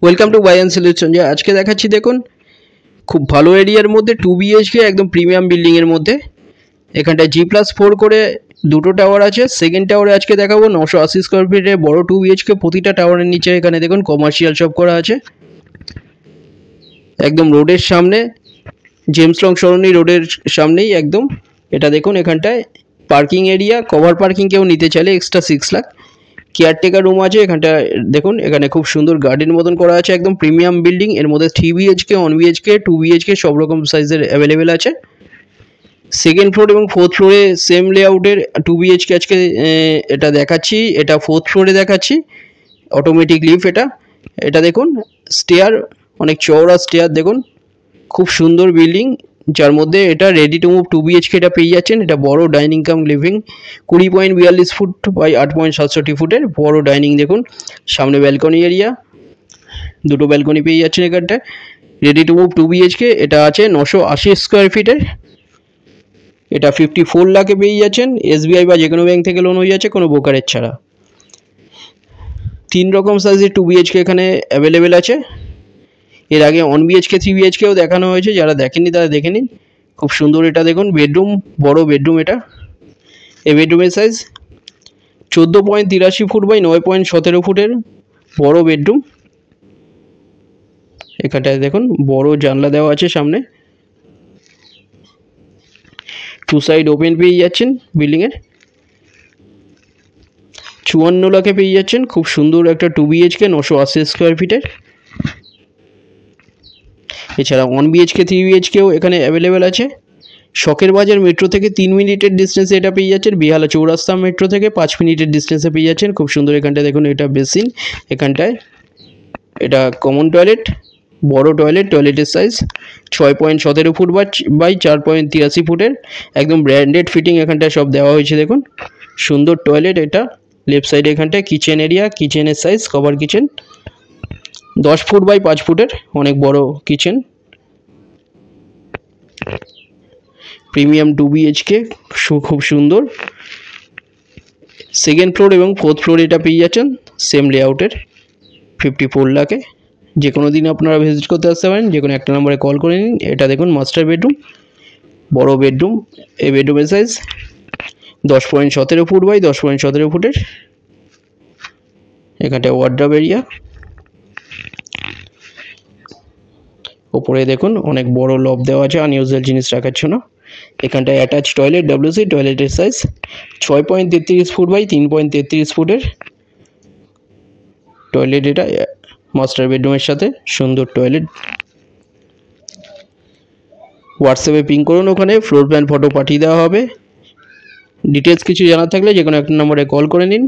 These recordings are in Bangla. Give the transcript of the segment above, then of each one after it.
Welcome to buy and sell Sanjay. আজকে দেখাচ্ছি দেখুন খুব ভালো এরিয়ার মধ্যে 2 BHK একদম প্রিমিয়াম বিল্ডিংয়ের মধ্যে। এখানটায় G+4 করে দুটো টাওয়ার আছে। সেকেন্ড টাওয়ারে আজকে দেখাবো 980 স্কোয়ার ফিটের বড় 2 BHK। প্রতিটা টাওয়ারের নিচে এখানে দেখুন কমার্শিয়াল শপ করা আছে। একদম রোডের সামনে, জেমস লং সরণি রোডের সামনেই একদম। এটা দেখুন এখানটায় পার্কিং এরিয়া, কভার পার্কিং কেউ নিতে চাইলে এক্সট্রা 6 লাখ। কেয়ারটেকার রুম আছে এখানটা দেখুন। এখানে খুব সুন্দর গার্ডেন মতন করা আছে, একদম প্রিমিয়াম বিল্ডিং। এর মধ্যে 3 BHK, 1 BHK, 2 BHK সব রকম সাইজের অ্যাভেলেবেল আছে। সেকেন্ড ফ্লোর এবং ফোর্থ ফ্লোরে সেম লেআউটের 2 BHK আজকে এটা দেখাচ্ছি। এটা ফোর্থ ফ্লোরে দেখাচ্ছি, অটোমেটিক লিফট। এটা দেখুন স্টেয়ার, অনেক চওড়া স্টেয়ার দেখুন, খুব সুন্দর বিল্ডিং। যার মধ্যে এটা রেডি টু মুভ 2 BHK এটা পেয়ে যাচ্ছেন। এটা বড় dining cum living, 20.42 foot by 8.67 ফুটের বড় ডাইনিং দেখুন। সামনে ব্যালকনি এরিয়া, দুটো ব্যালকনি পেয়ে যাচ্ছেন এখানটায়। রেডি টু মুভ 2 BHK এটা আছে 980 স্কোয়ার ফিটের। এটা 54 লাখে পেয়ে যাচ্ছেন। SBI বা যে কোনো ব্যাংক থেকে লোন হয়ে যাচ্ছে, কোনো ব্রোকারেজ ছাড়া। 3 রকম সাইজের 2 BHK এখানে অ্যাভেলেবেল আছে। এর আগে 1 BHK 3 BHKও দেখানো হয়েছে, যারা দেখেননি তারা দেখে নিন। খুব সুন্দর এটা দেখুন, বেডরুম, বড় বেডরুম এটা। এই বেডরুমের সাইজ 14.83 ফুট বাই 9.17 ফুটের বড় বেডরুম। এখানটায় দেখুন বড় জানলা দেওয়া আছে সামনে, 2 সাইড ওপেন পেয়ে যাচ্ছেন বিল্ডিংয়ের। 54 লাখে পেয়ে যাচ্ছেন খুব সুন্দর একটা 2 BHK 980 স্কোয়ার ফিটের। এছাড়া 1 BHK 3 BHKও এখানে অ্যাভেলেবেল আছে। শখের বাজার মেট্রো থেকে 3 মিনিটের ডিস্টেন্সে এটা পেয়ে যাচ্ছেন। বেহালা চৌরাস্তা মেট্রো থেকে 5 মিনিটের ডিস্টেন্সে পেয়ে যাচ্ছেন। খুব সুন্দর এখানটায় দেখুন, এটা বেসিন। এখানটায় এটা কমন টয়লেট, বড় টয়লেট। টয়লেটের সাইজ 6.17 ফুট বাই 4.83 ফুটের, একদম ব্র্যান্ডেড ফিটিং এখানটায় সব দেওয়া হয়েছে দেখুন। সুন্দর টয়লেট এটা। লেফট সাইডে এখানটায় কিচেন এরিয়া, কিচেনের size cover kitchen 10 foot by 5 ফুটের, অনেক বড় কিচেন। প্রিমিয়াম 2 BHK খুব সুন্দর। সেকেন্ড ফ্লোর এবং ফোর্থ ফ্লোর এটা পেয়ে যাচ্ছেন সেম লেআউটের 54 লাখে। যে কোনো দিন আপনারা ভিজিট করতে আসতে পারেন, যে কোনো একটা নম্বরে কল করে নিন। এটা দেখুন মাস্টার বেডরুম, বড় বেডরুম। এই বেডরুমের সাইজ 10.17 ফুট বাই 10.17 ফুটের। এখানটায় ওয়ার্ডরোব এরিয়া। ওপরে দেখুন অনেক বড় লব দেওয়া আছে আনইউজুয়াল জিনিস রাখার জন্য। এখানটায় অ্যাটাচ টয়লেট, WC। টয়লেটের সাইজ 6.33 ফুট বাই 3.33 ফুটের টয়লেট এটা মাস্টার বেডরুমের সাথে। সুন্দর টয়লেট। হোয়াটসঅ্যাপে পিং করুন, ওখানে ফ্লোর প্ল্যান ফটো পাঠিয়ে দেওয়া হবে। ডিটেলস কিছু জানার থাকলে যে কোনো একটা নম্বরে কল করে নিন।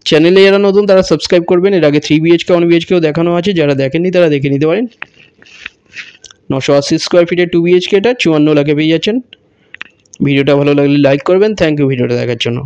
চ্যানেলে যারা নতুন তারা সাবস্ক্রাইব করবেন। এর আগে 3 BHK 1 BHKও দেখানো আছে, যারা দেখেননি তারা দেখে নিতে পারেন। 980 স্কোয়ার ফিটের 2 BHK এটা 54 লাখে পেয়ে যাচ্ছেন। ভিডিওটা ভালো লাগলে লাইক করবেন। থ্যাংক ইউ ভিডিওটা দেখার জন্য।